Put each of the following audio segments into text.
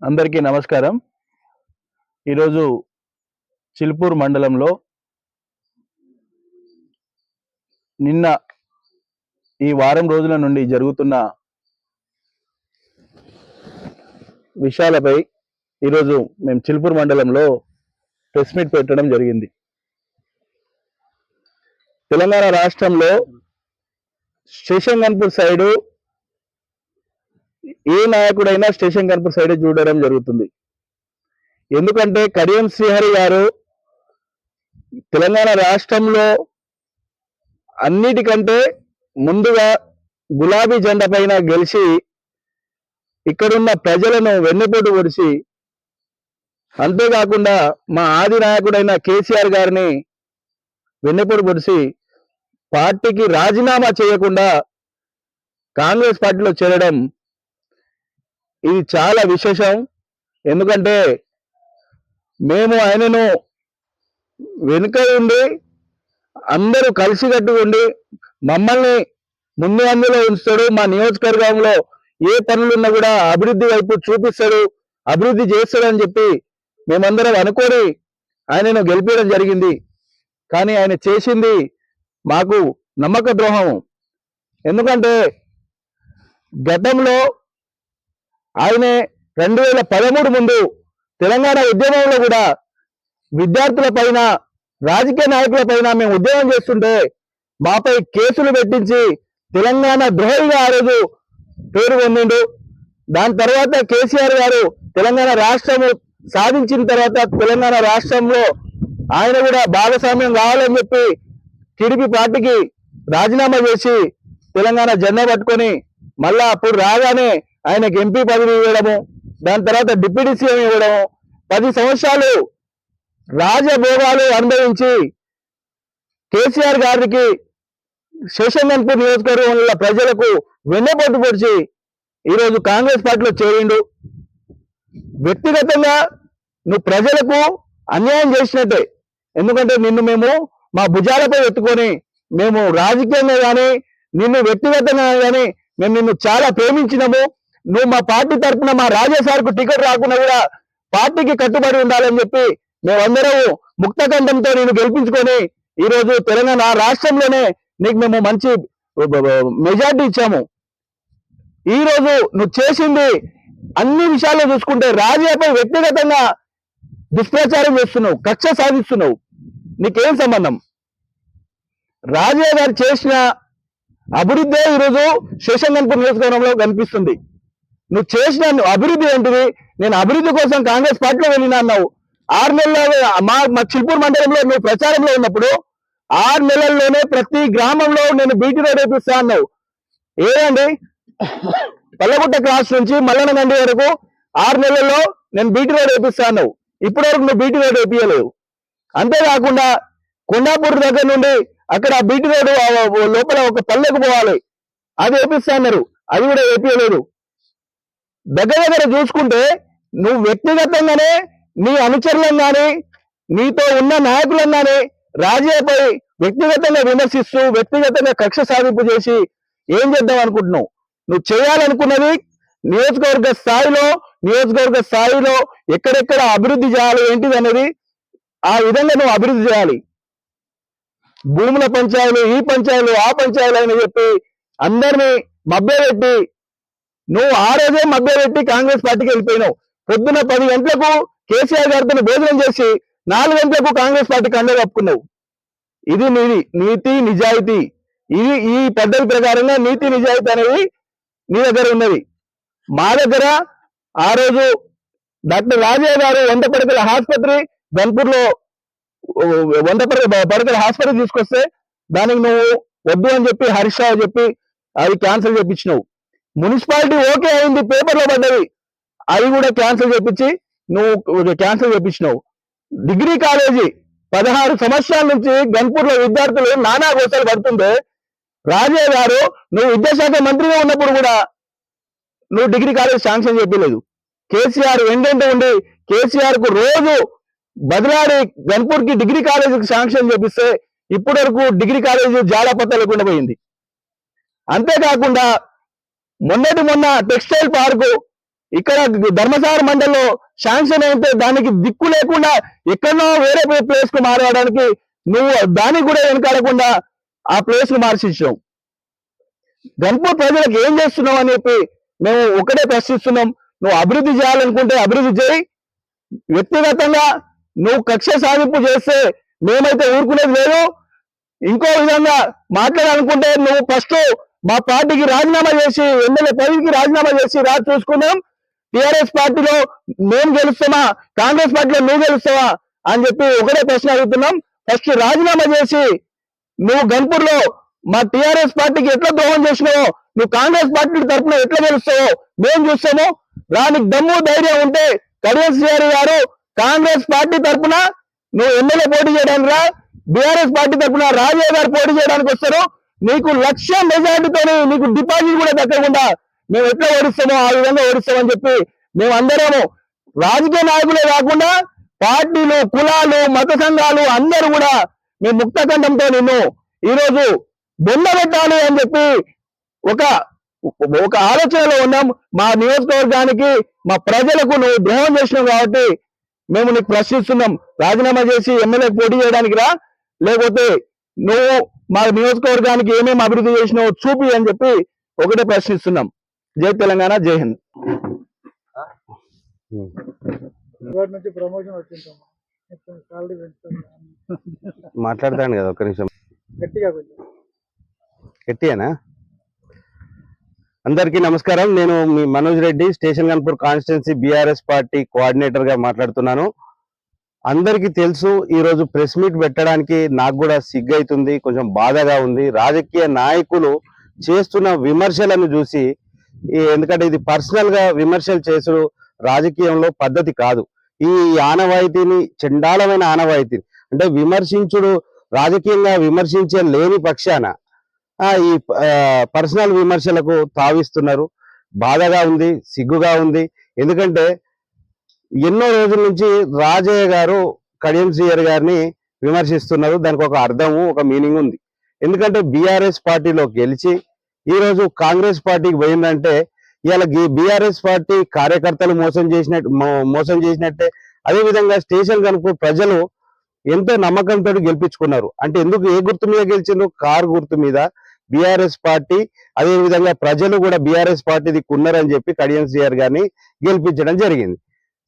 అందరికీ నమస్కారం. ఈరోజు చిలుపూరు మండలంలో నిన్న ఈ వారం రోజుల నుండి జరుగుతున్న విషయాలపై ఈరోజు మేము చిలుపూరు మండలంలో ప్రెస్ మీట్ పెట్టడం జరిగింది. తెలంగాణ రాష్ట్రంలో స్టేషన్ గన్పూర్ సైడు ఏ నాయకుడైనా స్టేషన్ గన్పూర్ సైడ్ చూడడం జరుగుతుంది. ఎందుకంటే కడియం శ్రీహరి గారు తెలంగాణ రాష్ట్రంలో అన్నిటికంటే ముందుగా గులాబీ జెండా పైన గెలిచి ఇక్కడున్న ప్రజలను వెన్నుపోటు పొడిచి, అంతేకాకుండా మా ఆది నాయకుడైన కేసీఆర్ గారిని వెన్నుపోటు పొడిచి పార్టీకి రాజీనామా చేయకుండా కాంగ్రెస్ పార్టీలో చేరడం ఇది చాలా విశేషం. ఎందుకంటే మేము ఆయనను వెనుక ఉండి అందరూ కలిసికట్టుగా ఉండి మమ్మల్ని ముందు అందులో ఉంచుతాడు. మా నియోజకవర్గంలో ఏ పనులున్నా కూడా అభివృద్ధి వైపు చూపిస్తాడు, అభివృద్ధి చేస్తాడని చెప్పి మేమందరం అనుకొని ఆయనను గెలిపించడం జరిగింది. కానీ ఆయన చేసింది మాకు నమ్మక ద్రోహం. ఎందుకంటే గతంలో ఆయన 2013 ముందు తెలంగాణ ఉద్యమంలో కూడా విద్యార్థుల పైన, రాజకీయ నాయకుల పైన మేము ఉద్యమం చేస్తుంటే మాపై కేసులు పెట్టించి తెలంగాణ ద్రోహిగా ఆ రోజు పేరు పొందిండు. దాని తర్వాత కేసీఆర్ గారు తెలంగాణ రాష్ట్రం సాధించిన తర్వాత తెలంగాణ రాష్ట్రంలో ఆయన కూడా భాగస్వామ్యం కావాలని చెప్పి టీడీపీ పార్టీకి రాజీనామా చేసి తెలంగాణ జెండా పట్టుకొని మళ్ళా అప్పుడు రాగానే ఆయనకు ఎంపీ పదవి ఇవ్వడము, దాని తర్వాత డిప్యూటీ సీఎం ఇవ్వడము, 10 సంవత్సరాలు రాజభోగాలు అనుభవించి కేసీఆర్ గారికి స్టేషన్ గన్పూర్ నియోజకవర్గంలో ప్రజలకు వెన్నపోటు పొడిచి ఈరోజు కాంగ్రెస్ పార్టీలో చేరిండు. వ్యక్తిగతంగా నువ్వు ప్రజలకు అన్యాయం చేసినట్టే. ఎందుకంటే నిన్ను మేము మా భుజాలపై ఎత్తుకొని మేము రాజకీయంగా కానీ నిన్ను వ్యక్తిగతంగా కానీ మేము నిన్ను చాలా ప్రేమించినాము. నువ్వు మా పార్టీ తరఫున మా రాజాసార్కు టికెట్ రాకుండా కూడా పార్టీకి కట్టుబడి ఉండాలని చెప్పి మేమందరం ముక్తకంఠంతో నేను గెలిపించుకొని ఈరోజు తెలంగాణ రాష్ట్రంలోనే నీకు మేము మంచి మెజార్టీ ఇచ్చాము. ఈరోజు నువ్వు చేసింది అన్ని విషయాల్లో చూసుకుంటే రాజాపై వ్యక్తిగతంగా దుష్ప్రచారం చేస్తున్నావు, కక్ష సాధిస్తున్నావు. నీకేం సంబంధం? రాజా గారు చేసిన అభివృద్ధి ఈరోజు స్టేషన్ గన్పూర్ నియోజకవర్గంలో కనిపిస్తుంది. నువ్వు చేసిన అభివృద్ధి ఏంటిది? నేను అభివృద్ధి కోసం కాంగ్రెస్ పార్టీలో వెళ్ళినా అన్నావు. 6 నెలల్లో మా చిలుపూరు మండలంలో నువ్వు ప్రచారంలో ఉన్నప్పుడు 6 నెలల్లోనే ప్రతి గ్రామంలో నేను బీటీ రోడ్ వేపిస్తా అన్నావు. ఏదండి? పల్లగుట్ట క్రాస్ నుంచి మల్లనగండి వరకు 6 నెలల్లో నేను బీటీ రోడ్ వేపిస్తా అన్నావు. ఇప్పటి వరకు నువ్వు బీటీ రోడ్ వేపియలేవు. అంతేకాకుండా కొండాపూర్ దగ్గర నుండి అక్కడ బీటీ రోడ్ లోపల ఒక పల్లెకు పోవాలి, అది వేపిస్తా అన్నారు, అది కూడా వేపియలేదు. దగ్గర చూసుకుంటే నువ్వు వ్యక్తిగతంగానే నీ అనుచరులను కానీ నీతో ఉన్న నాయకులను కానీ రాజాపై వ్యక్తిగతంగా విమర్శిస్తూ వ్యక్తిగతంగా కక్ష సాధింపు చేసి ఏం చేద్దాం అనుకుంటున్నావు? నువ్వు చేయాలనుకున్నది నియోజకవర్గ స్థాయిలో ఎక్కడెక్కడ అభివృద్ధి చేయాలి ఏంటిది అనేది ఆ విధంగా నువ్వు అభివృద్ధి చేయాలి. భూముల పంచాయతీలు, ఈ పంచాయతీలు, ఆ పంచాయతీలు అని చెప్పి అందరినీ మభ్యపెట్టి నువ్వు ఆ రోజే మభ్యపెట్టి కాంగ్రెస్ పార్టీకి వెళ్ళిపోయినావు. పొద్దున 10 గంటలకు కేసీఆర్ గారితో భోజనం చేసి 4 గంటలకు కాంగ్రెస్ పార్టీకి అండ కప్పుకున్నావు. ఇది నీతి నిజాయితీ. ఇది ఈ పద్ధతి ప్రకారంగా నీతి నిజాయితీ అనేది నీ దగ్గర ఉన్నది. మా దగ్గర ఆ రోజు డాక్టర్ రాజా గారు 100 పడకల ఆసుపత్రి గన్పూర్లో 100 పడకల ఆసుపత్రి తీసుకొస్తే దానికి నువ్వు వద్దు అని చెప్పి హరీష్ రావు చెప్పి అది క్యాన్సిల్ చేయించినావు. మున్సిపాలిటీ ఓకే అయింది, పేపర్లో పడ్డది, అది కూడా క్యాన్సిల్ చేయించి నువ్వు క్యాన్సిల్ చేయించినావు. డిగ్రీ కాలేజీ 16 సంవత్సరాల నుంచి గన్పూర్లో విద్యార్థులు నానా గోసాలు పడుతుంటే రాజా గారు నువ్వు విద్యాశాఖ మంత్రిగా ఉన్నప్పుడు కూడా నువ్వు డిగ్రీ కాలేజ్ శాంక్షన్ చెప్పలేదు. కేసీఆర్ వెంటనే ఉండి కేసీఆర్ కు రోజు బదిలాడి గన్పూర్ కి డిగ్రీ కాలేజీకి శాంక్షన్ చేపిస్తే ఇప్పటి వరకు డిగ్రీ కాలేజీ జాలపత్త లేకుండా పోయింది. అంతేకాకుండా మొన్న టెక్స్టైల్ పార్కు ఇక్కడ ధర్మసాగర్ మండలంలో శాంక్షన్ అయితే దానికి దిక్కు లేకుండా ఎక్కడో వేరే ప్లేస్ కు మారడానికి నువ్వు దానికి కూడా వెనకాడకుండా ఆ ప్లేస్ కు మార్చిచ్చావు. గన్పూర్ ప్రజలకు ఏం చేస్తున్నావు అని చెప్పి మేము ఒకటే ప్రశ్నిస్తున్నాం. నువ్వు అభివృద్ధి చేయాలనుకుంటే అభివృద్ధి చేయి. వ్యక్తిగతంగా నువ్వు కక్ష సాధింపు చేస్తే మేమైతే ఊరుకునేది లేదు. ఇంకో విధంగా మాట్లాడాలనుకుంటే నువ్వు ఫస్ట్ మా పార్టీకి రాజీనామా చేసి ఎమ్మెల్యే పదవికి రాజీనామా చేసి చూసుకున్నాం. టిఆర్ఎస్ పార్టీలో మేము గెలుస్తామా, కాంగ్రెస్ పార్టీలో నువ్వు గెలుస్తావా అని చెప్పి ఒకటే ప్రశ్న అడుగుతున్నాం. ఫస్ట్ రాజీనామా చేసి నువ్వు గన్పూర్ లో మా టిఆర్ఎస్ పార్టీకి ఎట్లా ద్రోహం చేసినావో, నువ్వు కాంగ్రెస్ పార్టీ తరఫున ఎట్లా గెలుస్తావో మేము చూస్తాము. దానికి దమ్ము ధైర్యం ఉంటే కడియం శ్రీహరి గారు కాంగ్రెస్ పార్టీ తరఫున నువ్వు ఎమ్మెల్యే పోటీ చేయడానికి రా, బీఆర్ఎస్ పార్టీ తరఫున రాజయ్య గారు పోటీ చేయడానికి వస్తారు. నీకు 1,00,000 మెజార్టీతో నీకు డిపాజిట్ కూడా దక్కకుండా మేము ఎట్లా ఓడిస్తామో ఆ విధంగా ఓడిస్తామని చెప్పి మేమందరము రాజకీయ నాయకులే కాకుండా పార్టీలు, కులాలు, మత సంఘాలు అందరూ కూడా మేము ముక్తకంఠంతో నిన్ను ఈరోజు బొందబెట్టాలి అని చెప్పి ఒక ఆలోచనలో ఉన్నాం. మా నియోజకవర్గానికి, మా ప్రజలకు నువ్వు ద్రోహం చేసినావు కాబట్టి మేము నీకు ప్రశ్నిస్తున్నాం. రాజీనామా చేసి ఎమ్మెల్యే పోటీ చేయడానికి రా, లేకపోతే నువ్వు మా నియోజకవర్గానికి ఏమేమి అభివృద్ధి చేసినావో చూపి అని చెప్పి ఒకటే ప్రశ్నిస్తున్నాం. జై తెలంగాణ, జై హింద్. మాట్లాడతాను కదా, ఒక్క నిమిషం గట్టిగానా. అందరికీ నమస్కారం. నేను మీ Manoj Reddy, station Ghanpur constituency BRS party coordinator గా మాట్లాడుతున్నాను. అందరికీ తెలుసు, ఈ రోజు ప్రెస్ మీట్ పెట్టడానికి నాకు కూడా సిగ్గైతుంది, కొంచెం బాధగా ఉంది. రాజకీయ నాయకులు చేస్తున్న విమర్శలను చూసి, ఎందుకంటే ఇది పర్సనల్ గా విమర్శలు చేసుడు రాజకీయంలో పద్ధతి కాదు. ఈ ఆనవాయితీని, చండాలమైన ఆనవాయితీని అంటే విమర్శించుడు, రాజకీయంగా విమర్శించే లేని పక్షాన ఈ పర్సనల్ విమర్శలకు తావిస్తున్నారు. బాధగా ఉంది, సిగ్గుగా ఉంది. ఎందుకంటే ఎన్నో రోజుల నుంచి రాజయ్య గారు కడియం శ్రీహరి గారిని విమర్శిస్తున్నారు. దానికి ఒక అర్థము, ఒక మీనింగ్ ఉంది. ఎందుకంటే బీఆర్ఎస్ పార్టీలో గెలిచి ఈ రోజు కాంగ్రెస్ పార్టీకి పోయిందంటే ఇవాళ బీఆర్ఎస్ పార్టీ కార్యకర్తలు మోసం చేసినట్టే. అదేవిధంగా స్టేషన్ గన్పూర్ ప్రజలు ఎంతో నమ్మకంతో గెలిపించుకున్నారు. అంటే ఎందుకు, ఏ గుర్తు మీద గెలిచిండ్రు? కారు గుర్తు మీద బీఆర్ఎస్ పార్టీ. అదే విధంగా ప్రజలు కూడా బీఆర్ఎస్ పార్టీ దిక్కున్నారని చెప్పి కడియం శ్రీహరి గారిని గెలిపించడం జరిగింది.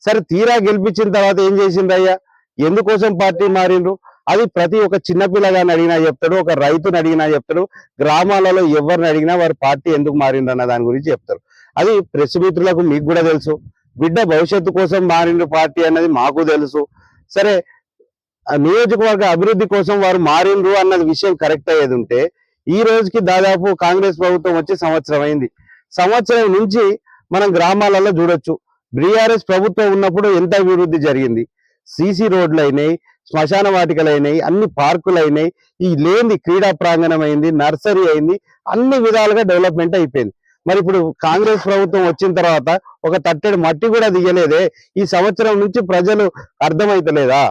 సరే, తీరా గెలిపించిన తర్వాత ఏం చేసిందయ్యా? ఎందుకోసం పార్టీ మారిండ్రు? అది ప్రతి ఒక్క చిన్నపిల్లగాని అడిగినా చెప్తాడు, ఒక రైతుని అడిగినా చెప్తాడు, గ్రామాలలో ఎవరిని అడిగినా వారి పార్టీ ఎందుకు మారిండ్రు అన్న దాని గురించి చెప్తారు. అది ప్రెస్ మిత్రులకు మీకు కూడా తెలుసు. బిడ్డ భవిష్యత్తు కోసం మారిండ్రు పార్టీ అన్నది మాకు తెలుసు. సరే, నియోజకవర్గ అభివృద్ధి కోసం వారు మారిండ్రు అన్నది విషయం కరెక్ట్ అయ్యేది ఉంటే ఈ రోజుకి దాదాపు కాంగ్రెస్ ప్రభుత్వం వచ్చి సంవత్సరం అయింది. సంవత్సరం నుంచి మనం గ్రామాలలో చూడొచ్చు, బీఆర్ఎస్ ప్రభుత్వం ఉన్నప్పుడు ఎంత అభివృద్ధి జరిగింది. సీసీ రోడ్లు అయినాయి, శ్మశాన వాటికలు అయినాయి, అన్ని పార్కులు అయినాయి, ఈ లేని క్రీడా ప్రాంగణం అయింది, నర్సరీ అయింది, అన్ని విధాలుగా డెవలప్మెంట్ అయిపోయింది. మరి ఇప్పుడు కాంగ్రెస్ ప్రభుత్వం వచ్చిన తర్వాత ఒక తట్టెడు మట్టి కూడా దిగలేదే. ఈ సంవత్సరం నుంచి ప్రజలు అర్థమైతలేదా?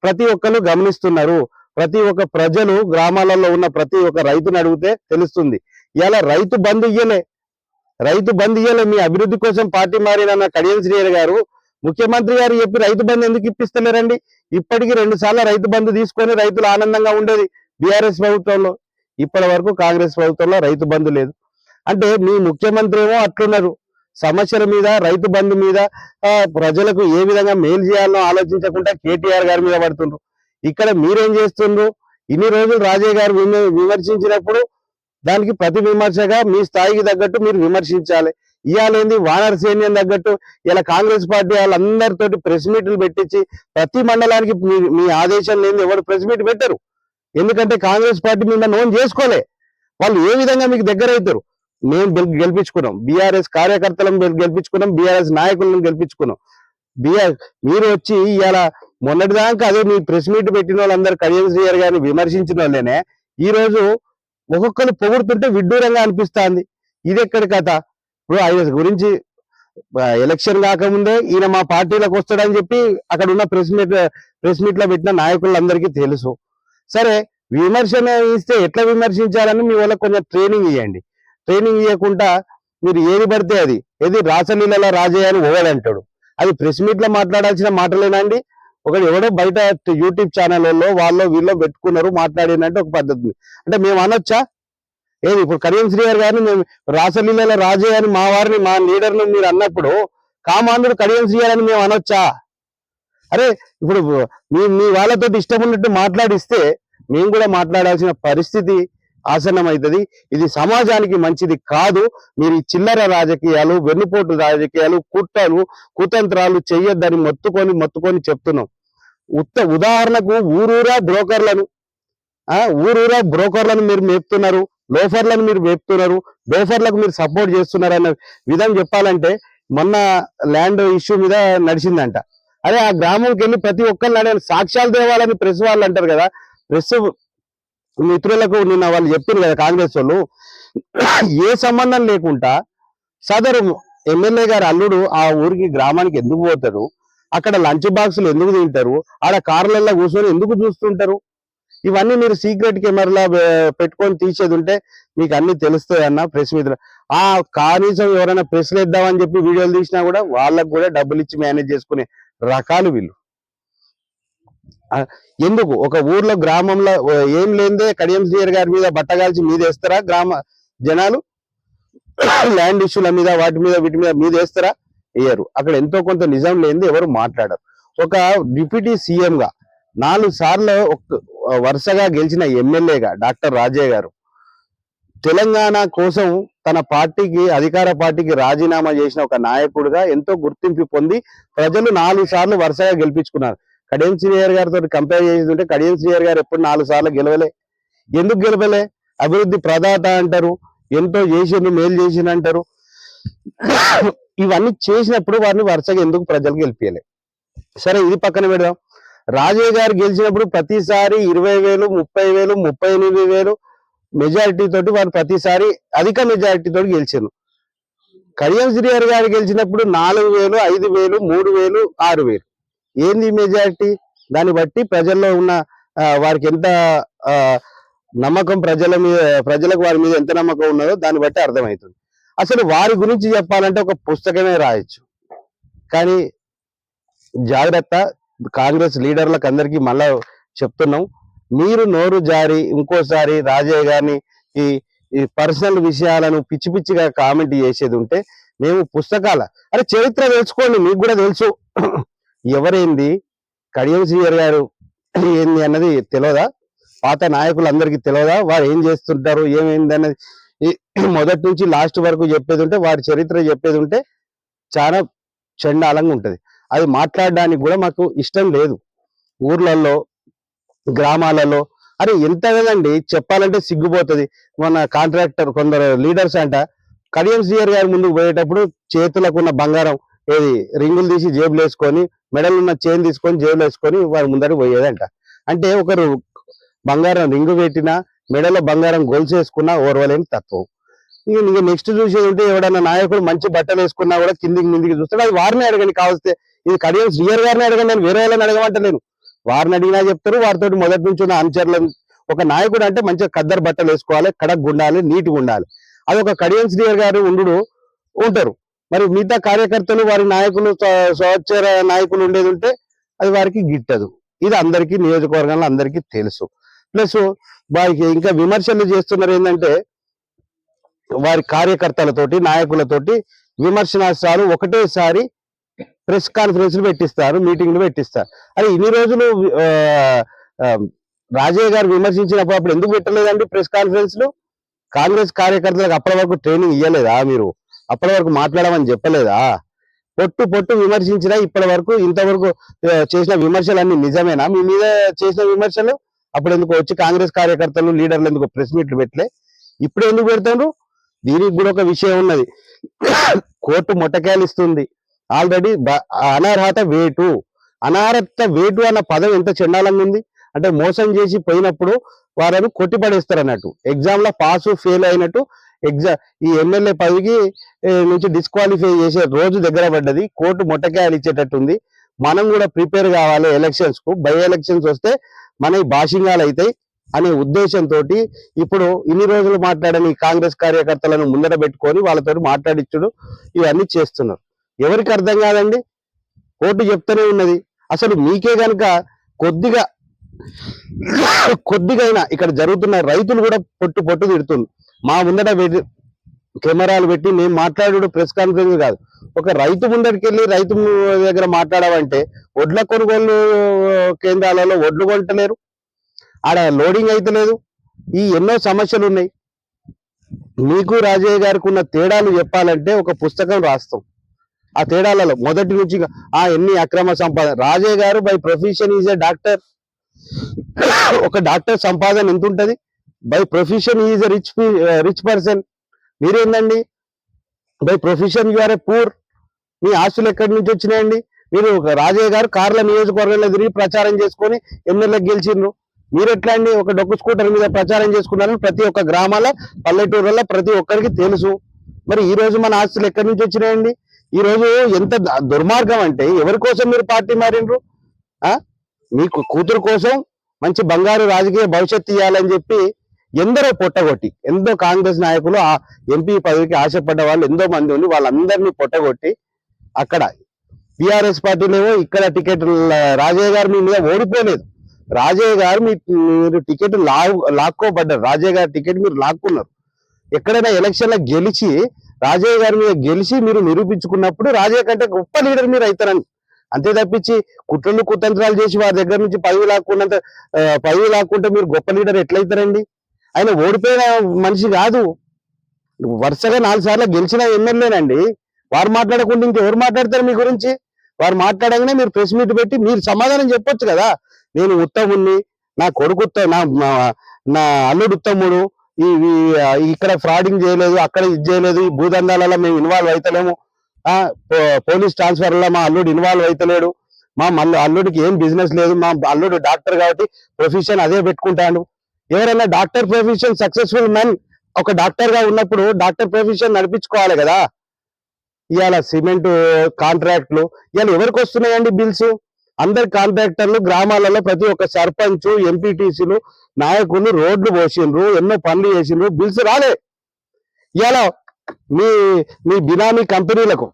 ప్రతి ఒక్కరు గమనిస్తున్నారు. ప్రతి ఒక్క ప్రజలు గ్రామాలలో ఉన్న ప్రతి ఒక్క రైతుని అడిగితే తెలుస్తుంది. ఇలా రైతు బంధు ఇయ్యలే. మీ అభివృద్ధి కోసం పార్టీ మారిన కడియం శ్రీహరి గారు, ముఖ్యమంత్రి గారు చెప్పి రైతు బంధు ఎందుకు ఇప్పిస్తలేరండి? ఇప్పటికీ 2 సార్లు రైతు బంధు తీసుకొని రైతులు ఆనందంగా ఉండేది బీఆర్ఎస్ ప్రభుత్వంలో. ఇప్పటి వరకు కాంగ్రెస్ ప్రభుత్వంలో రైతు బంధు లేదు. అంటే మీ ముఖ్యమంత్రి ఏమో అట్లున్నారు, సమస్యల మీద, రైతు బంధు మీద, ప్రజలకు ఏ విధంగా మేలు చేయాలో ఆలోచించకుండా కేటీఆర్ గారి మీద పడుతుండ్రు. ఇక్కడ మీరేం చేస్తుండ్రు? ఇన్ని రోజులు రాజయ్య గారు విమర్శించినప్పుడు దానికి ప్రతి విమర్శగా మీ స్థాయికి తగ్గట్టు మీరు విమర్శించాలి. ఇవాళేంది వానర సైన్యం తగ్గట్టు ఇలా కాంగ్రెస్ పార్టీ వాళ్ళందరితోటి ప్రెస్ మీట్లు పెట్టించి ప్రతి మండలానికి మీ ఆదేశం లేని ఎవరు ప్రెస్ మీట్ పెట్టరు. ఎందుకంటే కాంగ్రెస్ పార్టీ మీద నోన్ చేసుకోలే. వాళ్ళు ఏ విధంగా మీకు దగ్గర అవుతారు? మేము గెలిపించుకున్నాం, బీఆర్ఎస్ కార్యకర్తలను గెలిపించుకున్నాం, బీఆర్ఎస్ నాయకులను గెలిపించుకున్నాం. మీరు వచ్చి ఇలా మొన్నటిదాకా అదే మీ ప్రెస్ మీట్ పెట్టిన వాళ్ళందరూ కడియం శ్రీహరి గారిని విమర్శించిన వాళ్ళనే ఈ రోజు ఒక్కొక్కరు పొగుడుతుంటే విడ్డూరంగా అనిపిస్తుంది. ఇది ఎక్కడి కథ? ఇప్పుడు ఆయన గురించి ఎలక్షన్ కాకముందే ఈయన మా పార్టీలోకి వస్తాడని చెప్పి అక్కడ ఉన్న ప్రెస్ మీట్ లో పెట్టిన నాయకులందరికీ తెలుసు. సరే, విమర్శన ఇస్తే ఎట్లా విమర్శించాలని మీ వాళ్ళకి కొంచెం ట్రైనింగ్ ఇవ్వండి. ట్రైనింగ్ ఇవ్వకుండా మీరు ఏది పడితే అది ఏది రాసలీలలో రాజయ్య అని ఒకడంటాడు. అది ప్రెస్ మీట్ లో మాట్లాడాల్సిన మాటలేనండి. ఒకటి ఎవడో బయట యూట్యూబ్ ఛానల్లో వాళ్ళు వీళ్ళు పెట్టుకున్నారు మాట్లాడినంటే ఒక పద్ధతి ఉంది. అంటే మేము అనొచ్చా? ఏది ఇప్పుడు కడియం శ్రీహరి గారిని మేము రాసలీలలో రాజయ్య అని మా వారిని మా లీడర్ను మీరు అన్నప్పుడు కామాంధుడు కడియం శ్రీహరి అని మేము అనొచ్చా? అరే ఇప్పుడు మీ వాళ్ళతో ఇష్టం ఉన్నట్టు మాట్లాడిస్తే మేము కూడా మాట్లాడాల్సిన పరిస్థితి ఆసన్నమవుతుంది. ఇది సమాజానికి మంచిది కాదు. మీరు ఈ చిల్లర రాజకీయాలు, వెన్నుపోటు రాజకీయాలు, కుట్రలు, కుతంత్రాలు చెయ్యొద్దని మొత్తుకొని చెప్తున్నాం. ఉదాహరణకు ఊరూరా బ్రోకర్లను మీరు మేపుతున్నారు, లోఫర్లను మీరు మేపుతున్నారు, లోఫర్లకు మీరు సపోర్ట్ చేస్తున్నారు అన్న విధం చెప్పాలంటే మొన్న ల్యాండ్ ఇష్యూ మీద నడిచిందంట. అదే ఆ గ్రామంకి వెళ్ళి ప్రతి ఒక్కరిని అడిగిన సాక్ష్యాలు తేవాలని ప్రెస్ వాళ్ళు అంటారు కదా. ప్రెస్ మిత్రులకు నిన్న వాళ్ళు చెప్పారు కదా కాంగ్రెస్ వాళ్ళు, ఏ సంబంధం లేకుండా సదరు ఎమ్మెల్యే గారు అల్లుడు ఆ ఊరికి గ్రామానికి ఎందుకు పోతారు, అక్కడ లంచ్ బాక్సులు ఎందుకు తింటారు, ఆడ కార్లలో కూర్చొని ఎందుకు చూస్తుంటారు, ఇవన్నీ మీరు సీక్రెట్ కెమెరాలో పెట్టుకొని తీసేది ఉంటే మీకు అన్ని తెలుస్తాయి అన్న ప్రెస్ మీద. ఆ కనీసం ఎవరైనా ప్రెస్లు ఇద్దామని చెప్పి వీడియోలు తీసినా కూడా వాళ్ళకు కూడా డబ్బులు ఇచ్చి మేనేజ్ చేసుకునే రకాలు వీళ్ళు. ఎందుకు ఒక ఊర్లో గ్రామంలో ఏం లేదే కడియం శ్రీహరి గారి మీద బట్టగాల్చి మీద వేస్తారా గ్రామ జనాలు? ల్యాండ్ ఇష్యూల మీద వాటి మీద వీటి మీద వేస్తారా? వేయరు. అక్కడ ఎంతో కొంత నిజం లేనిది ఎవరు మాట్లాడరు. ఒక డిప్యూటీ సీఎం గా 4 సార్లు వరుసగా గెలిచిన ఎమ్మెల్యేగా డాక్టర్ రాజయ్య గారు తెలంగాణ కోసం తన పార్టీకి, అధికార పార్టీకి రాజీనామా చేసిన ఒక నాయకుడిగా ఎంతో గుర్తింపు పొంది ప్రజలు 4 సార్లు వరుసగా గెలిపించుకున్నారు. కడియం శ్రీహరి గారితో కంపేర్ చేస్తుంటే కడియం శ్రీహరి గారు ఎప్పుడు 4 సార్లు గెలవలే. ఎందుకు గెలవలే? అభివృద్ధి ప్రదాత అంటారు, ఎంతో చేసిండు, మేలు చేసిండు అంటారు. ఇవన్నీ చేసినప్పుడు వారిని వరుసగా ఎందుకు ప్రజలు గెలిపియలే? సరే, ఇది పక్కన పెడదాం. రాజయ్య గారు గెలిచినప్పుడు ప్రతిసారి 20,000, 30,000, 38,000 మెజారిటీ తోటి వారు ప్రతిసారి అధిక మెజారిటీ తోటి గెలిచారు. కడియం శ్రీహరి గారు గెలిచినప్పుడు 4,000, 5,000, 3,000, 6,000. ఏంది మెజారిటీ? దాన్ని బట్టి ప్రజల్లో ఉన్న వారికి ఎంత నమ్మకం, ప్రజలకు వారి మీద ఎంత నమ్మకం ఉన్నదో దాన్ని బట్టి అర్థమవుతుంది. అసలు వారి గురించి చెప్పాలంటే ఒక పుస్తకమే రాయొచ్చు. కానీ జాగ్రత్త, కాంగ్రెస్ లీడర్లకు అందరికీ మళ్ళా చెప్తున్నాం, మీరు నోరు జారి ఇంకోసారి రాజయ్య గారిని ఈ పర్సనల్ విషయాలను పిచ్చి పిచ్చిగా కామెంట్ చేసేది ఉంటే మేము అరే చరిత్ర తెలుసుకోండి, మీకు కూడా తెలుసు ఎవరేంది, కడియం శ్రీహరి గారు ఏంది అన్నది తెలియదా? పాత నాయకులందరికీ తెలియదా? వారు ఏం చేస్తుంటారు, ఏమైంది అన్నది మొదటి నుంచి లాస్ట్ వరకు చెప్పేది ఉంటే, వారి చరిత్ర చెప్పేది ఉంటే చాలా చండాలంగా ఉంటది. అది మాట్లాడడానికి కూడా మాకు ఇష్టం లేదు. ఊర్లలో, గ్రామాలలో అరే ఎంత కదండి చెప్పాలంటే సిగ్గుపోతుంది. మన కాంట్రాక్టర్ కొందరు లీడర్స్ అంట కడియం శ్రీహరి గారి ముందుకు పోయేటప్పుడు చేతులకు ఉన్న బంగారం ఏది రింగులు తీసి జేబులు వేసుకొని, మెడలు ఉన్న చైన్ తీసుకొని జేబులు వేసుకొని వారి ముందరికి పోయేదంట. అంటే ఒకరు బంగారం రింగు పెట్టినా, మెడలో బంగారం గొలుసు వేసుకున్నా ఓర్వలేని తత్వం. ఇక నెక్స్ట్ చూసేది ఉంటే ఎవడన్నా నాయకుడు మంచి బట్టలు వేసుకున్నా కూడా కిందికి మిందికి చూస్తాడు. అది వారిని అడగండి కావస్తే. ఇది కడియం శ్రీహరి గారిని అడగండి, నేను వేరే వాళ్ళని అడగమంటలేను. వారిని అడిగినా చెప్తారు. వారితో మొదటి నుంచి ఉన్న అనుచరులను, ఒక నాయకుడు అంటే మంచిగా ఖద్దరు బట్టలు వేసుకోవాలి, కడక్ ఉండాలి, నీట్గా ఉండాలి. అది ఒక కడియం శ్రీహరి గారు ఉంటారు. మరి మిగతా కార్యకర్తలు, వారి నాయకులు, సహచర నాయకులు ఉండేది ఉంటే అది వారికి గిట్టదు. ఇది అందరికీ నియోజకవర్గంలో అందరికీ తెలుసు. ప్లస్ వారికి ఇంకా విమర్శలు చేస్తున్నారు ఏంటంటే, వారి కార్యకర్తలతోటి, నాయకులతోటి విమర్శనాస్త్రాలు ఒకటేసారి ప్రెస్ కాన్ఫరెన్స్లు పెట్టిస్తారు, మీటింగ్లు పెట్టిస్తారు. అది ఇన్ని రోజులు రాజయ్య గారు విమర్శించినప్పుడు అప్పుడు ఎందుకు పెట్టలేదండి ప్రెస్ కాన్ఫరెన్స్లు? కాంగ్రెస్ కార్యకర్తలకు అప్పటి వరకు ట్రైనింగ్ ఇవ్వలేదా? మీరు అప్పటి వరకు మాట్లాడమని చెప్పలేదా? పొట్టు విమర్శించినా ఇప్పటి వరకు ఇంతవరకు చేసిన విమర్శలు అన్ని నిజమేనా? మీ మీద చేసిన విమర్శలు అప్పుడు ఎందుకు వచ్చి కాంగ్రెస్ కార్యకర్తలు, లీడర్లు ఎందుకు ప్రెస్ మీట్లు పెట్టలే? ఇప్పుడు ఎందుకు పెడతారు? దీనికి కూడా ఒక విషయం ఉన్నది. కోర్టు మొట్టకాయలు ఇస్తుంది. ఆల్రెడీ అనర్హత వేటు అన్న పదం ఎంత చండాలంగా ఉంది అంటే, మోసం చేసి పోయినప్పుడు వారిని కొట్టిపడేస్తారు అన్నట్టు. ఎగ్జామ్ లో పాస్ ఫెయిల్ అయినట్టు ఈ ఎమ్మెల్యే పదవికి నుంచి డిస్క్వాలిఫై చేసే రోజు దగ్గర పడ్డది. కోర్టు మొట్టకాయలు ఇచ్చేటట్టుంది. మనం కూడా ప్రిపేర్ కావాలి ఎలక్షన్స్ కు. బై ఎలక్షన్స్ వస్తే మన భాషింగాలు అవుతాయి. అనే ఉద్దేశంతో ఇప్పుడు ఇన్ని రోజులు మాట్లాడని కాంగ్రెస్ కార్యకర్తలను ముందట పెట్టుకొని వాళ్ళతో మాట్లాడించుడు ఇవన్నీ చేస్తున్నారు. ఎవరికి అర్థం కాదండి, కోర్టు చెప్తూనే ఉన్నది. అసలు మీకే గనుక కొద్దిగా కొద్దిగైనా ఇక్కడ జరుగుతున్న రైతులు కూడా పొట్టు తిడుతుంది. మా ముందట కెమెరాలు పెట్టి మేము మాట్లాడు ప్రెస్ కాన్ఫరెన్స్ కాదు, ఒక రైతు ముందటికి వెళ్ళి రైతు దగ్గర మాట్లాడాలంటే వడ్ల కొనుగోలు కేంద్రాలలో వడ్లు కొంటలేరు, ఆడ లోడింగ్ అయితే లేదు, ఈ ఎన్నో సమస్యలు ఉన్నాయి. మీకు రాజయ్య గారికి ఉన్న తేడాలు చెప్పాలంటే ఒక పుస్తకం రాస్తాం. ఆ తేడాలలో మొదటి నుంచి ఎన్ని అక్రమ సంపాదన. Rajaiah garu by profession is a doctor. ఒక డాక్టర్ సంపాదన ఎంత ఉంటది? By profession is a rich person. మీరేందండి by profession you are a poor. మీ ఆస్తులు ఎక్కడి నుంచి వచ్చినాయండి? మీరు రాజయ్య గారు కార్ల నియోజకవర్గంలో తిరిగి ప్రచారం చేసుకొని ఎమ్మెల్యే గెలిచిండ్రు. మీరు ఎట్లా అండి ఒక డొక్కు స్కూటర్ మీద ప్రచారం చేసుకున్నారని ప్రతి ఒక్క గ్రామాల పల్లెటూరులో ప్రతి ఒక్కరికి తెలుసు. మరి ఈ రోజు మన ఆస్తులు ఎక్కడి నుంచి వచ్చినాయండి? ఈ రోజు ఎంత దుర్మార్గం అంటే ఎవరి కోసం మీరు పార్టీ మారిండ్రు? మీకు కూతురు కోసం మంచి బంగారు రాజకీయ భవిష్యత్తు ఇవ్వాలని చెప్పి ఎందరో పొట్టగొట్టి, ఎంతో కాంగ్రెస్ నాయకులు ఆ ఎంపీ పదవికి ఆశపడ్డ వాళ్ళు ఎంతో మంది ఉండి వాళ్ళందరినీ పొట్టగొట్టి అక్కడ టిఆర్ఎస్ పార్టీలేమో ఇక్కడ టికెట్ రాజయ్య గారు మీ మీద ఓడిపోలేదు. రాజయ్య గారు మీరు టికెట్ లాక్కోబడ్డారు. రాజయ్య గారి టికెట్ మీరు లాక్కున్నారు. ఎక్కడైనా ఎలక్షన్ లో గెలిచి రాజయ్య గారి మీద గెలిచి మీరు నిరూపించుకున్నప్పుడు రాజయ్య కంటే గొప్ప లీడర్ మీరు అవుతారని, అంతే తప్పించి కుట్రలు కుతంత్రాలు చేసి వారి దగ్గర నుంచి పదవి లాక్కుంటే మీరు గొప్ప లీడర్ ఎట్లయితారండి? ఆయన ఓడిపోయిన మనిషి కాదు, వరుసగా 4 సార్లు గెలిచిన ఎమ్మెల్యేనండి. వారు మాట్లాడకుండా ఇంకెవరు మాట్లాడతారు మీ గురించి? వారు మాట్లాడగానే మీరు ప్రెస్ మీట్ పెట్టి మీరు సమాధానం చెప్పొచ్చు కదా. నేను ఉత్తముణ్ణి, నా కొడుకు నా అల్లుడు ఉత్తముడు, ఇక్కడ ఫ్రాడింగ్ చేయలేదు, అక్కడ ఇది చేయలేదు, ఈ భూదందాలలో మేము ఇన్వాల్వ్ అవుతలేము, పోలీస్ ట్రాన్స్ఫర్ లో మా అల్లుడు ఇన్వాల్వ్ అవుతలేడు, మా అల్లుడికి ఏం బిజినెస్ లేదు, మా అల్లుడు డాక్టర్ కాబట్టి ప్రొఫెషన్ అదే పెట్టుకుంటాడు. ఎవరైనా డాక్టర్ ప్రొఫెషన్ సక్సెస్ఫుల్ మెన్ ఒక డాక్టర్ గా ఉన్నప్పుడు డాక్టర్ ప్రొఫెషన్ నడిపించుకోవాలి కదా. ఇవాళ సిమెంట్ కాంట్రాక్ట్లు ఇవాళ ఎవరికి వస్తున్నాయండి బిల్స్? అందరి కాంట్రాక్టర్లు గ్రామాలలో ప్రతి ఒక్క సర్పంచ్, ఎంపీటీసీలు, నాయకులు రోడ్లు పోసిండ్రు, ఎన్నో పనులు చేసిండ్రు, బిల్స్ రాలే. ఇవాళ మీ బినామీ కంపెనీలకు,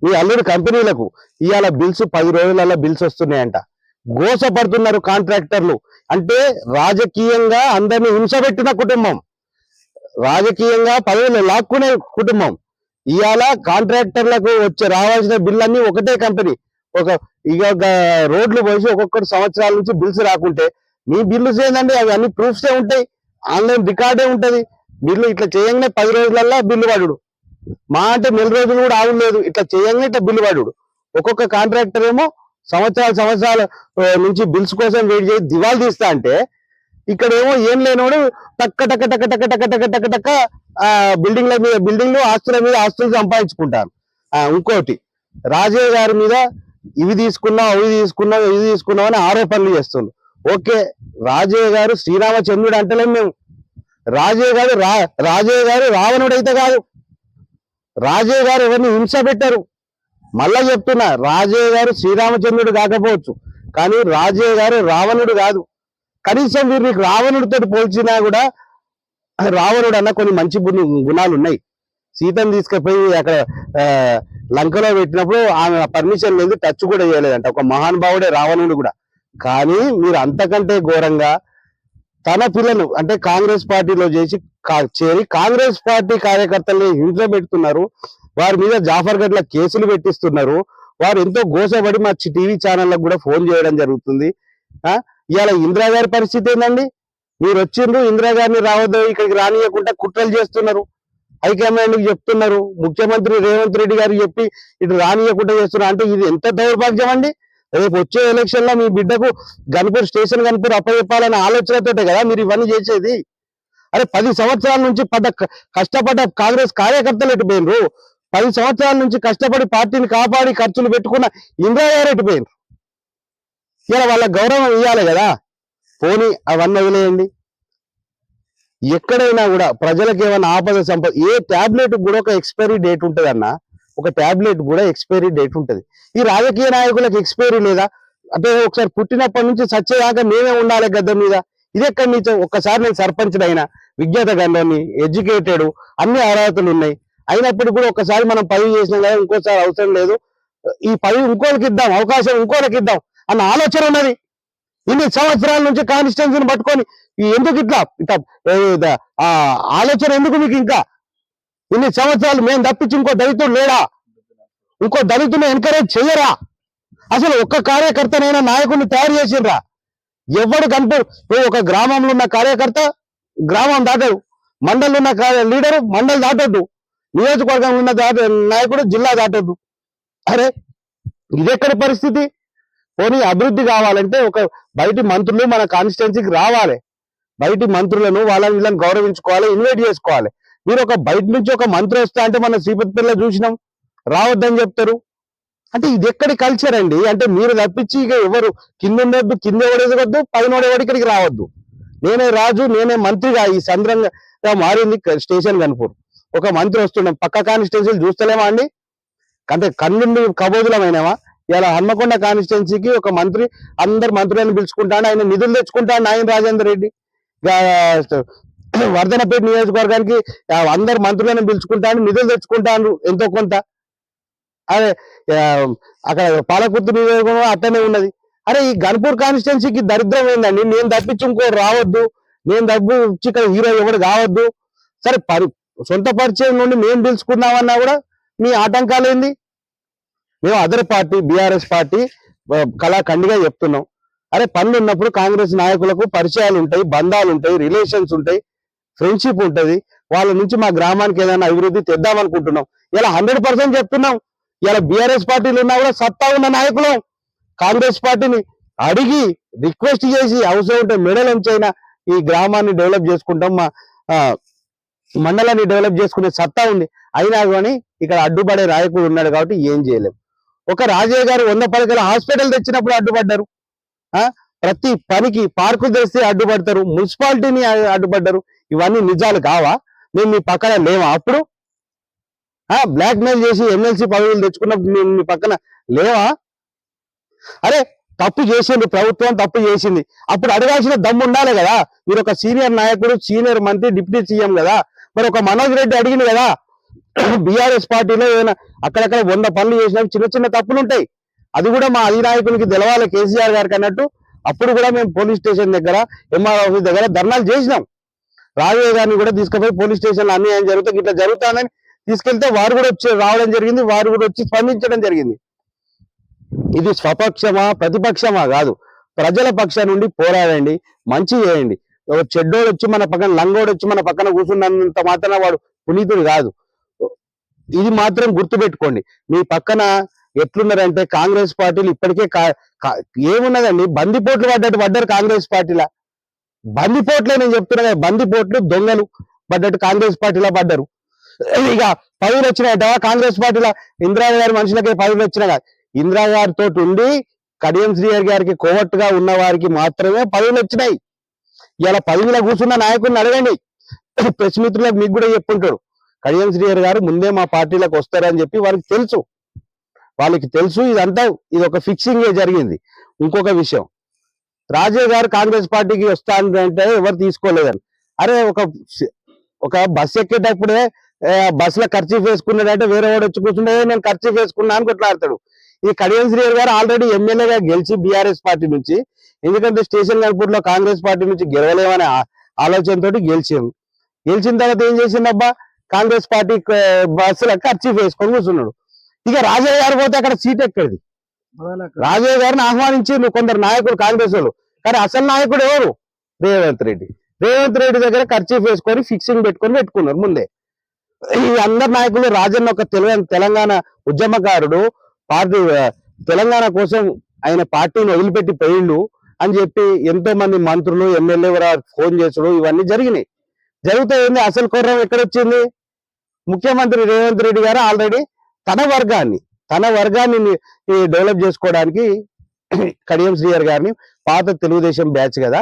మీ అల్లుడి కంపెనీలకు ఇవాళ బిల్స్ 10 రోజులలో బిల్స్ వస్తున్నాయంట. గోసపడుతున్నారు కాంట్రాక్టర్లు. అంటే రాజకీయంగా అందరినీ హింసపెట్టిన కుటుంబం, రాజకీయంగా పదవులు లాక్కునే కుటుంబం. ఇవాళ కాంట్రాక్టర్లకు రావాల్సిన బిల్లన్నీ ఒకటే కంపెనీ ఇక రోడ్లు పోసి ఒక్కొక్కటి సంవత్సరాల నుంచి బిల్స్ రాకుంటే మీ బిల్లు ఏందండి? అవి అన్ని ప్రూఫ్సే ఉంటాయి, ఆన్లైన్ రికార్డే ఉంటది. బిల్లు ఇట్లా చేయంగానే 10 రోజులల్లో బిల్లు పడుడు, మా అంటే 1 నెల రోజులు కూడా ఆగలేదు. ఇట్లా చేయంగానే ఇట్లా బిల్లు పడుడు. ఒక్కొక్క కాంట్రాక్టర్ ఏమో సంవత్సరాల నుంచి బిల్స్ కోసం వెయిట్ చేసి దివాలు తీస్తా అంటే, ఇక్కడ ఏమో ఏం లేనోడు టక్క టక్క టక్క టక్క టక్క టక్క టక్క టక్క బిల్డింగ్ల మీద బిల్డింగ్లు, ఆస్తుల మీద ఆస్తులు సంపాదించుకుంటారు. ఇంకోటి రాజయ్య గారి మీద ఇవి తీసుకున్నావు, అవి తీసుకున్నావు, ఇవి తీసుకున్నావు అని ఆరోపణలు చేస్తుంది. ఓకే, రాజయ్య గారు శ్రీరామచంద్రుడు అంటలేం మేము. రాజయ్య గారు రావణుడైతే కాదు, రాజయ్య గారు ఎవరిని హింస పెట్టారు. మళ్ళా చెప్తున్నా, రాజయ్య గారు శ్రీరామచంద్రుడు కాకపోవచ్చు, కానీ రాజయ్య గారు రావణుడు కాదు. కనీసం వీరు రావణుడితో పోల్చినా కూడా రావణుడు అన్న కొన్ని మంచి గుణాలు ఉన్నాయి. సీతను తీసుకుపోయి అక్కడ లంకలో పెట్టినప్పుడు ఆమె పర్మిషన్ లేదు, టచ్ కూడా చేయలేదంట. ఒక మహానుభావుడే రావణుడు కూడా. కానీ మీరు అంతకంటే ఘోరంగా తన పిల్లలు అంటే కాంగ్రెస్ పార్టీలో చేరి కాంగ్రెస్ పార్టీ కార్యకర్తల్ని హింస పెడుతున్నారు. వారి మీద జాఫర్ గట్ల కేసులు పెట్టిస్తున్నారు. వారు ఎంతో గోసపడి మా టీవీ ఛానళ్ళకు కూడా ఫోన్ చేయడం జరుగుతుంది. ఇవాళ ఇందిరా గారి పరిస్థితి ఏందండి? మీరు వచ్చిండ్రు, ఇందిరా గారిని రావద్దు ఇక్కడికి రానియకుండా కుట్రలు చేస్తున్నారు, హైకమాండ్ చెప్తున్నారు, ముఖ్యమంత్రి రేవంత్ రెడ్డి గారికి చెప్పి ఇటు రానియకుండా చేస్తున్నారు. అంటే ఇది ఎంత దౌర్భాగ్యం అండి? రేపు వచ్చే ఎలక్షన్ లో మీ బిడ్డకు స్టేషన్ గన్పూర్ అప్పచెప్పాలనే ఆలోచనతోటే కదా మీరు ఇవన్నీ చేసేది. అరే 10 సంవత్సరాల నుంచి కష్టపడ్డ కాంగ్రెస్ కార్యకర్తలు ఎటుపోయినరు? 10 సంవత్సరాల నుంచి కష్టపడి పార్టీని కాపాడి ఖర్చులు పెట్టుకున్న ఇందిరా గారు ఎటుపోయినరు? ఇలా వాళ్ళ గౌరవం ఇవ్వాలి కదా. పోనీ అవన్నీ వదిలేయండి. ఎక్కడైనా కూడా ప్రజలకు ఏమైనా ఆపద సంపద, ఏ ట్యాబ్లెట్ కూడా ఒక ఎక్స్పైరీ డేట్ ఉంటుంది అన్న, ఒక ట్యాబ్లెట్ కూడా ఎక్స్పైరీ డేట్ ఉంటుంది. ఈ రాజకీయ నాయకులకు ఎక్స్పైరీ లేదా? అంటే ఒకసారి పుట్టినప్పటి నుంచి సచ్చేదాకా మేమే ఉండాలి గద్దె మీద. ఇది ఎక్కడి నుంచి? ఒక్కసారి నేను సర్పంచ్ అయినా, విజ్ఞాత గంలోని, ఎడ్యుకేటెడ్, అన్ని అర్హతలు ఉన్నాయి. అయినప్పుడు కూడా ఒక్కసారి మనం పదవి చేసినాం కదా, ఇంకోసారి అవసరం లేదు, ఈ పదవి ఇంకోరికి ఇద్దాం, అవకాశం ఇంకోరికి ఇద్దాం అన్న ఆలోచన ఉన్నది. ఇన్ని సంవత్సరాల నుంచి కాన్స్టిట్యున్సీని పట్టుకొని ఎందుకు ఇట్లా ఇట్లా ఆ ఆలోచన ఎందుకు మీకు? ఇంకా ఇన్ని సంవత్సరాలు మేము తప్పించి ఇంకో దళితుడు లేడా? ఇంకో దళితుని ఎంకరేజ్ చెయ్యరా? అసలు ఒక్క కార్యకర్తనైనా నాయకుడిని తయారు చేసిండ్రా? ఎవడు ఇప్పుడు ఒక గ్రామంలో ఉన్న కార్యకర్త గ్రామం దాటడు, మండలంలో ఉన్న లీడరు మండలి దాటొద్దు, నియోజకవర్గంలో ఉన్న నాయకుడు జిల్లా దాటొద్దు. అరే ఇదెక్కడి పరిస్థితి? పోనీ అభివృద్ధి కావాలంటే ఒక బయటి మంత్రులు మన కాన్స్టిట్యున్సీకి రావాలి, బయటి మంత్రులను వీళ్ళని గౌరవించుకోవాలి, ఇన్వైట్ చేసుకోవాలి. మీరు ఒక బయట నుంచి ఒక మంత్రి వస్తా అంటే మన శ్రీపతిపల్లిలో చూసినాం, రావద్దని చెప్తారు. అంటే ఇది ఎక్కడి కల్చర్ అండి? అంటే మీరు తప్పించి ఇక ఎవరు కింద ఉండొద్దు, కింద ఎవడెదగొద్దు, పైన ఎవడు ఇక్కడికి రావద్దు. నేనే రాజు, నేనే మంత్రిగా ఈ సంద్రంగా మారింది స్టేషన్ గన్పూర్. ఒక మంత్రి వస్తున్నాం, పక్క కాన్స్టిట్యున్సీలు చూస్తలేమా అండి? అంటే కన్నుండి కబోదులమైనవా? ఇలా హన్మకొండ కాన్స్టిట్యున్సీకి ఒక మంత్రి అందరు మంత్రులను పిలుచుకుంటాడు, ఆయన నిధులు తెచ్చుకుంటాడు. నాయన రాజేందర్ రెడ్డి వర్ధనపేట నియోజకవర్గానికి అందరు మంత్రులను పిలుచుకుంటాడు, నిధులు తెచ్చుకుంటాడు ఎంతో కొంత. అదే అక్కడ పాలకుర్తి నియోజకవర్గం అట్టనే ఉన్నది. అరే ఈ గన్పూర్ కాన్స్టిట్యున్సీకి దరిద్రం ఏందండి? నేను తప్పించి ఇంకోటి రావద్దు, నేను తప్పించి ఇక్కడ హీరో ఎవడు కావద్దు. సరే సొంత పరిచయం నుండి మేము పిలుచుకున్నామన్నా కూడా మీ ఆటంకాలు ఏంది? మేము అదర్ పార్టీ బీఆర్ఎస్ పార్టీ కళాఖండిగా చెప్తున్నాం. అరే పనులు ఉన్నప్పుడు కాంగ్రెస్ నాయకులకు పరిచయాలు ఉంటాయి, బంధాలు ఉంటాయి, రిలేషన్స్ ఉంటాయి, ఫ్రెండ్షిప్ ఉంటది. వాళ్ళ నుంచి మా గ్రామానికి ఏదైనా అభివృద్ధి తెద్దామనుకుంటున్నాం. ఇలా 100% చెప్తున్నాం. ఇలా బీఆర్ఎస్ పార్టీలు ఉన్నా కూడా సత్తా ఉన్న నాయకులు కాంగ్రెస్ పార్టీని అడిగి రిక్వెస్ట్ చేసి అవసరం ఉంటే మెడల్ ఉంచైనా ఈ గ్రామాన్ని డెవలప్ చేసుకుంటాం, మా మండలాన్ని డెవలప్ చేసుకునే సత్తా ఉంది. అయినా కానీ ఇక్కడ అడ్డుపడే నాయకుడు ఉన్నాడు కాబట్టి ఏం చేయలేం. ఒక రాజయ్య గారు 100 పడకల హాస్పిటల్ తెచ్చినప్పుడు అడ్డుపడ్డారు, ప్రతి పనికి పార్కులు తెస్తే అడ్డుపడతారు, మున్సిపాలిటీని అడ్డుపడ్డారు. ఇవన్నీ నిజాలు కావా? మేము మీ పక్కన లేవా? అప్పుడు బ్లాక్ మెయిల్ చేసి ఎమ్మెల్సీ పదవులు తెచ్చుకున్నప్పుడు మేము మీ పక్కన లేవా? అరే తప్పు చేసింది ప్రభుత్వం, తప్పు చేసింది, అప్పుడు అడగాల్సిన దమ్ము ఉండాలి కదా. మీరు ఒక సీనియర్ నాయకుడు, సీనియర్ మంత్రి, డిప్యూటీ సీఎం కదా. మరి ఒక మనోజ్ రెడ్డి అడిగింది కదా, బీఆర్ఎస్ పార్టీలో ఏమైనా అక్కడక్కడ 100 పనులు చేసినప్పుడు చిన్న చిన్న తప్పులు ఉంటాయి, అది కూడా మా అధినాయకునికి తెలవాలి కేసీఆర్ గారికి అన్నట్టు. అప్పుడు కూడా మేము పోలీస్ స్టేషన్ దగ్గర, ఎంఆర్ ఆఫీస్ దగ్గర ధర్నాలు చేసినాం. రాజయ్య గారిని కూడా తీసుకుపోయి పోలీస్ స్టేషన్ అన్యాయం జరుగుతుంది, ఇట్లా జరుగుతుందని తీసుకెళ్తే వారు కూడా వచ్చి రావడం జరిగింది, వారు కూడా వచ్చి స్పందించడం జరిగింది. ఇది స్వపక్షమా ప్రతిపక్షమా కాదు, ప్రజల పక్షం నుండి పోరాడండి, మంచి చేయండి. ఒక చెడ్డోడు వచ్చి మన పక్కన, లంగోడు వచ్చి మన పక్కన కూర్చున్నంత మాత్రాన వాడు పునీతుడు కాదు. ఇది మాత్రం గుర్తుపెట్టుకోండి. మీ పక్కన ఎట్లున్నారంటే కాంగ్రెస్ పార్టీలు ఇప్పటికే ఏమున్నదండి, బందిపోట్లు పడ్డారు కాంగ్రెస్ పార్టీలా. బందిపోట్లే నేను చెప్తున్నా, బందిపోట్లు దొంగలు పడ్డట్టు కాంగ్రెస్ పార్టీలో పడ్డారు. ఇక పదవులు వచ్చినాయట కాంగ్రెస్ పార్టీలో, ఇందిరాగారి గారి మనుషులకే పదవులు వచ్చినా, ఇందిరాగారితో ఉండి కడియం శ్రీహరి గారికి కోవట్టుగా ఉన్న వారికి మాత్రమే పదవులు వచ్చినాయి. ఇలా పదవిలో కూర్చున్న నాయకుడిని అడగండి, ప్రెస్ మిత్రులకు మీకు కూడా చెప్పుంటాడు. కడియం శ్రీహరి గారు ముందే మా పార్టీలకు వస్తారని చెప్పి వాళ్ళకి తెలుసు. ఇదంతా ఇది ఒక ఫిక్సింగ్ జరిగింది. ఇంకొక విషయం, రాజయ్య గారు కాంగ్రెస్ పార్టీకి వస్తానంటే ఎవరు తీసుకోలేదని. అరే ఒక బస్ ఎక్కేటప్పుడే బస్సులో ఖర్చు వేసుకున్నాడంటే వేరే వాడు వచ్చి కూర్చుంటే నేను ఖర్చు వేసుకున్నా అని కొట్లాడతాడు. ఈ కడియం శ్రీహరి గారు ఆల్రెడీ ఎమ్మెల్యేగా గెలిచి బీఆర్ఎస్ పార్టీ నుంచి, ఎందుకంటే స్టేషన్ గన్పూర్ లో కాంగ్రెస్ పార్టీ నుంచి గెలవలేమనే ఆలోచనతో గెలిచిన తర్వాత ఏం చేసిండబ్బా, కాంగ్రెస్ పార్టీ బస్సులో ఖర్చు వేసుకొని కూర్చున్నాడు. ఇక రాజయ్య గారు పోతే అక్కడ సీట్ ఎక్కడిది? రాజయ్య గారిని ఆహ్వానించిండు కొందరు నాయకులు కాంగ్రెస్ వాళ్ళు, కానీ అసలు నాయకుడు ఎవరు? రేవంత్ రెడ్డి దగ్గర ఖర్చు వేసుకొని ఫిక్సింగ్ పెట్టుకున్నారు ముందే. ఈ అందరు నాయకులు, రాజన్న ఒక తెలంగాణ ఉద్యమకారుడు, పార్టీ తెలంగాణ కోసం ఆయన పార్టీని వదిలిపెట్టి పోయిండు అని చెప్పి ఎంతో మంది మంత్రులు, ఎమ్మెల్యే ఫోన్ చేసుడు ఇవన్నీ జరిగినాయి. జరిగితే ఏంది, అసలు కుర్రం ఎక్కడొచ్చింది? ముఖ్యమంత్రి రేవంత్ రెడ్డి గారు ఆల్రెడీ తన వర్గాన్ని డెవలప్ చేసుకోవడానికి కడియం శ్రీహరి గారిని, పాత తెలుగుదేశం బ్యాచ్ కదా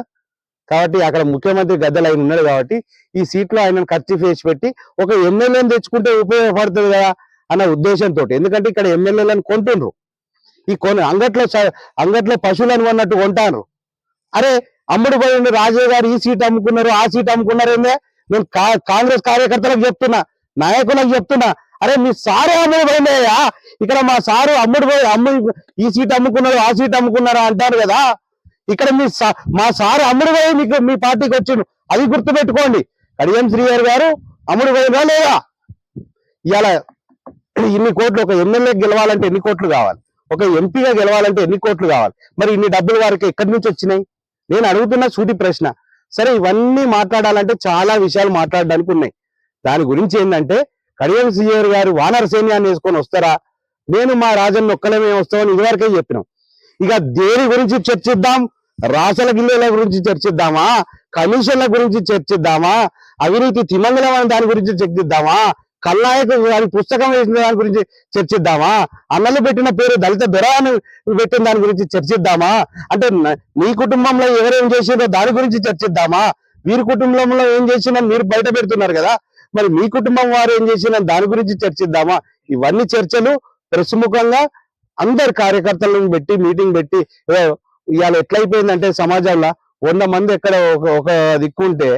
కాబట్టి అక్కడ ముఖ్యమంత్రి గద్దెలు ఆయన ఉన్నాడు కాబట్టి ఈ సీట్లో ఆయనను ఖర్చు వేసి పెట్టి ఒక ఎమ్మెల్యేని తెచ్చుకుంటే ఉపయోగపడుతుంది కదా అన్న ఉద్దేశంతో. ఎందుకంటే ఇక్కడ ఎమ్మెల్యేలను కొంటుండ్రు, అంగట్లో పశువులను కొన్నట్టు కొంటాను. అరే అమ్ముడు పోయిండు రాజయ్య గారు ఈ సీట్ అమ్ముకున్నారు ఆ సీట్ అమ్ముకున్నారు ఏందే నేను కాంగ్రెస్ కార్యకర్తలకు చెప్తున్నా, నాయకులకు చెప్తున్నా, అరే మీ సారు అమ్ముడు పోయిందయ్యా, ఇక్కడ మా సారు అమ్ముడు పోయి ఈ సీట్ అమ్ముకున్నారు ఆ సీట్ అమ్ముకున్నారా అంటారు కదా, ఇక్కడ మా సారు అమ్ముడు పోయి మీకు మీ పార్టీకి వచ్చిండు, అది గుర్తుపెట్టుకోండి. కడియం శ్రీహరి గారు అమ్ముడు పోయినా లేదా? ఇవాళ ఇన్ని కోట్లు ఒక ఎమ్మెల్యే గెలవాలంటే ఎన్ని కోట్లు కావాలి, ఒక ఎంపీగా గెలవాలంటే ఎన్ని కోట్లు కావాలి, మరి ఇన్ని డబ్బులు వారికి ఎక్కడి నుంచి వచ్చినాయి? నేను అడుగుతున్న సూటి ప్రశ్న. సరే ఇవన్నీ మాట్లాడాలంటే చాలా విషయాలు మాట్లాడడానికి ఉన్నాయి. దాని గురించి ఏంటంటే కడియం శ్రీహరి గారు వానర సైన్యాన్ని వేసుకొని వస్తారా, నేను మా రాజన్న ఒక్కలమే వస్తామని ఇదివరకే చెప్పినాం. ఇక దేని గురించి చర్చిద్దాం? రాసల గిల్లెల గురించి చర్చిద్దామా, కమిషన్ల గురించి చర్చిద్దామా, అవినీతి తిమంగళం అనే దాని గురించి చర్చిద్దామా, కల్నాయకు గారి పుస్తకం వేసిన దాని గురించి చర్చిద్దామా, అన్నలు పెట్టిన పేరు దళిత దొరాన్ని పెట్టిన దాని గురించి చర్చిద్దామా, అంటే మీ కుటుంబంలో ఎవరేం చేసిందో దాని గురించి చర్చిద్దామా, వీరి కుటుంబంలో ఏం చేసినా మీరు బయట పెడుతున్నారు కదా, మరి మీ కుటుంబం వారు ఏం చేసినా దాని గురించి చర్చిద్దామా? ఇవన్నీ చర్చలు ప్రముఖంగా అందరు కార్యకర్తలను పెట్టి మీటింగ్ పెట్టి ఇవాళ ఎట్లయిపోయిందంటే సమాజంలో 100 మంది ఎక్కడ ఒక దిక్కుంటే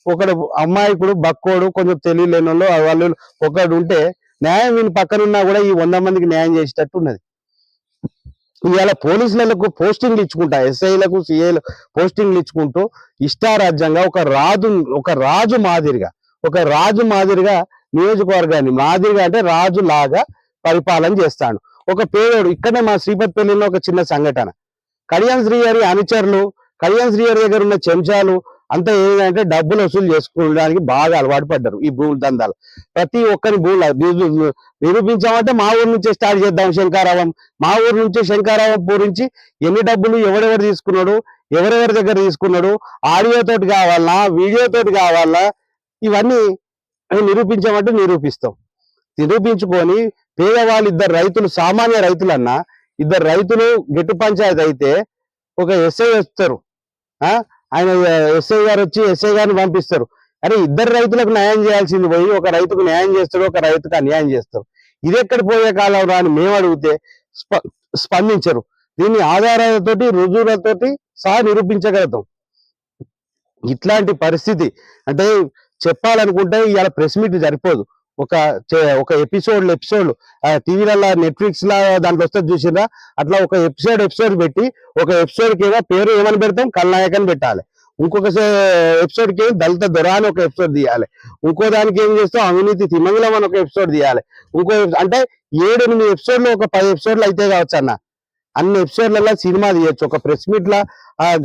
ఒకడు అమ్మాయికుడు బక్కోడు కొంచెం తెలియలేని వాళ్ళు ఒకడు ఉంటే న్యాయం వీని పక్కనున్నా కూడా ఈ 100 మందికి న్యాయం చేసేటట్టు ఉన్నది. ఇవాళ పోలీసులకు పోస్టింగ్లు ఇచ్చుకుంటా, ఎస్ఐలకు సిఐలు పోస్టింగ్లు ఇచ్చుకుంటూ ఇష్టారాజ్యంగా ఒక రాజు మాదిరిగా నియోజకవర్గాన్ని మాదిరిగా అంటే రాజు లాగా పరిపాలన చేస్తాడు. ఒక పేదోడు ఇక్కడనే మా శ్రీపతిపల్లిలో ఒక చిన్న సంఘటన, కడియం శ్రీహరి అనుచరులు, కడియం శ్రీహరి దగ్గర ఉన్న చెంచాలు అంతా ఏంటంటే డబ్బులు వసూలు చేసుకోవడానికి బాగా అలవాటు పడ్డారు ఈ భూముల దందాలు. ప్రతి ఒక్కరి భూములు నిరూపించామంటే మా ఊరు నుంచే స్టార్ట్ చేద్దాం. శంకారావం మా ఊరు నుంచి శంకారావం పూరించి ఎన్ని డబ్బులు ఎవరెవరు తీసుకున్నాడు, ఎవరెవరి దగ్గర తీసుకున్నాడు, ఆడియో తోటి కావాలన్నా వీడియో తోటి కావాలన్నా ఇవన్నీ నిరూపించామంటే నిరూపిస్తాం. నిరూపించుకొని పేదవాళ్ళు ఇద్దరు రైతులు, సామాన్య రైతులన్నా ఇద్దరు రైతులు గెట్టు పంచాయతీ అయితే ఒక ఎస్ఐ వస్తారు, ఆయన ఎస్ఐ గారు వచ్చి ఎస్ఐ గారిని పంపిస్తారు. అరే ఇద్దరు రైతులకు న్యాయం చేయాల్సింది పోయి ఒక రైతుకు న్యాయం చేస్తాడు, ఒక రైతుకు అన్యాయం చేస్తారు. ఇది ఎక్కడ పోయే కాలం రా అని మేము అడిగితే స్పందించరు. దీన్ని ఆధారాలతోటి రుజువులతోటి సహా నిరూపించగలుగుతాం. ఇట్లాంటి పరిస్థితి అంటే చెప్పాలనుకుంటే ఇవాళ ప్రెస్ మీట్ సరిపోదు. ఒక ఎపిసోడ్లు టీవీలలో నెట్ఫ్లిక్స్ లా దాంట్లో వస్తే చూసినా అట్లా ఒక ఎపిసోడ్ పెట్టి ఒక ఎపిసోడ్ కి ఏమో పేరు ఏమని పెడతాం, కల్నాయక్ అని పెట్టాలి. ఇంకొక ఎపిసోడ్ కి దళిత దొర అని ఒక ఎపిసోడ్ తీయాలి. ఇంకో దానికి ఏం చేస్తాం, అవినీతి తిమంగళం అని ఒక ఎపిసోడ్ తీయాలి. అంటే 7-8 ఎపిసోడ్లు ఒక 10 ఎపిసోడ్లు అయితే కావచ్చు అన్న. అన్ని ఎపిసోడ్లలో సినిమా తీయచ్చు. ఒక ప్రెస్ మీట్ లా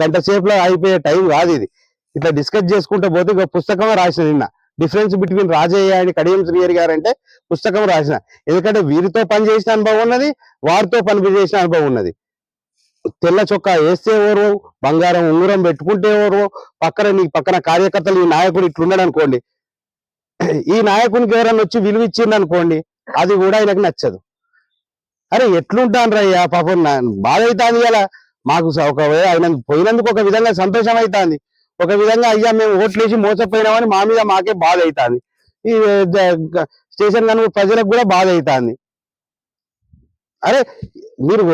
గంట సేపులో అయిపోయే టైం కాదు ఇది. ఇట్లా డిస్కస్ చేసుకుంటూ పోతే ఒక పుస్తకమే రాసిన నిన్న, difference between Rajaiah and Kadiyam Srihari గారు అంటే పుస్తకం రాసిన. ఎందుకంటే వీరితో పని చేసిన అనుభవం ఉన్నది, వారితో పని చేసిన అనుభవం ఉన్నది. తెల్ల చొక్కా వేస్తే ఎవరు, బంగారం ఉంగరం పెట్టుకుంటే ఎవరు, పక్కన కార్యకర్తలు ఈ నాయకుడు ఇట్లున్నాడు అనుకోండి, ఈ నాయకునికి ఎవరన్నా వచ్చి విలువ ఇచ్చింది అనుకోండి, అది కూడా ఆయనకు నచ్చదు. అరే ఎట్లుంటాను రయ్యా, పాపం బాధ అవుతుంది ఇలా మాకు. ఒకవేళ ఆయన పోయినందుకు ఒక విధంగా సంతోషం అవుతుంది, ఒక విధంగా అయ్యా మేము ఓట్లేసి మోసపోయినామని మా మీద మాకే బాధ అవుతుంది. ఈ స్టేషన్ కనుక ప్రజలకు కూడా బాధ అవుతుంది. అరే మీరు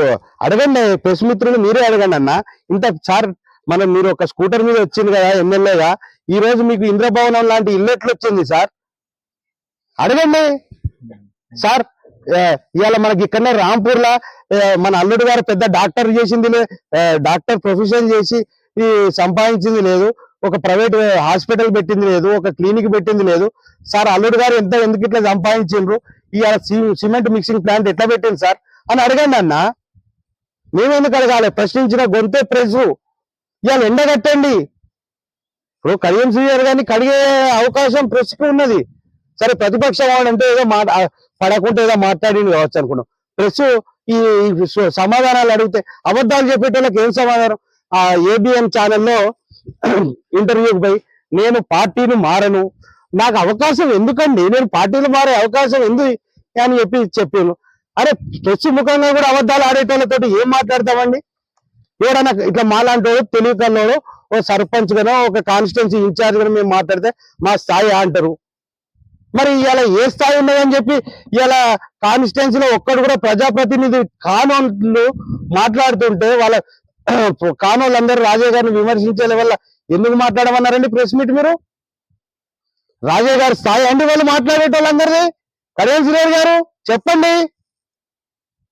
అడగండి, ప్రెస్ మిత్రులు మీరే అడగండి అన్న. ఇంత సార్ మీరు ఒక స్కూటర్ మీద వచ్చింది కదా ఎమ్మెల్యేగా, ఈ రోజు మీకు ఇంద్రభవనం లాంటి ఇల్లు ఎట్లా వచ్చింది సార్? అడగండి సార్. ఇవాళ మనకి ఇక్కడనే రాంపూర్ లా మన అల్లుడు గారు పెద్ద డాక్టర్ చేసింది డాక్టర్ ప్రొఫెషన్ చేసి సంపాదించింది లేదు, ఒక ప్రైవేట్ హాస్పిటల్ పెట్టింది లేదు, ఒక క్లినిక్ పెట్టింది లేదు. సార్ అల్లుడు గారు ఎందుకు ఇట్లా సంపాదించిండ్రు, ఇవాళ సిమెంట్ మిక్సింగ్ ప్లాంట్ ఎట్లా పెట్టింది సార్ అని అడగండి అన్న. మేమెందుకు అడగాలి? ప్రశ్నించిన గొంతే ప్రెస్. ఇవాళ ఎండగట్టండి. ఇప్పుడు కడియం శ్రీహరి గారిని కడిగే అవకాశం ప్రెస్ కు ఉన్నది. సరే ప్రతిపక్షం వాడంటే ఏదో పడకుంటే ఏదో మాట్లాడింది కావచ్చు అనుకున్నాం. ప్రెస్ ఈ సమాధానాలు అడిగితే అబద్ధాలు చెప్పేటోళ్ళకి ఏం సమాధానం? ఆ ఏబిఎన్ ఛానల్లో ఇంటర్వ్యూకి పోయి నేను పార్టీని మారను, నాకు అవకాశం ఎందుకండి, నేను పార్టీలు మారే అవకాశం ఎందుకు అని చెప్పాను. అరే ప్రెస్ ముఖంగా కూడా అబద్ధాలు ఆడేటోళ్ళతోటి ఏం మాట్లాడతామండి? ఎవడన్నా ఇట్లా మాలాంటి తెలియకల్లోడు ఓ సర్పంచ్ గానో ఒక కాన్స్టిట్యున్సీ ఇన్ఛార్జ్ గానో మేము మాట్లాడితే మా స్థాయి అంటారు. మరి ఇలా ఏ స్థాయి ఉన్నదని చెప్పి ఇలా కాన్స్టిట్యున్సీలో ఒక్కడు కూడా ప్రజాప్రతినిధి కానోళ్ళు మాట్లాడుతుంటే వాళ్ళ కానోళ్ళందరూ రాజయ్య గారిని విమర్శించే వల్ల ఎందుకు మాట్లాడమన్నారండి ప్రెస్ మీట్ మీరు? రాజయ్య గారి స్థాయి అండి వాళ్ళు మాట్లాడేటోళ్ళందరిది. కళ్యాణ్ శ్రీహరి గారు చెప్పండి.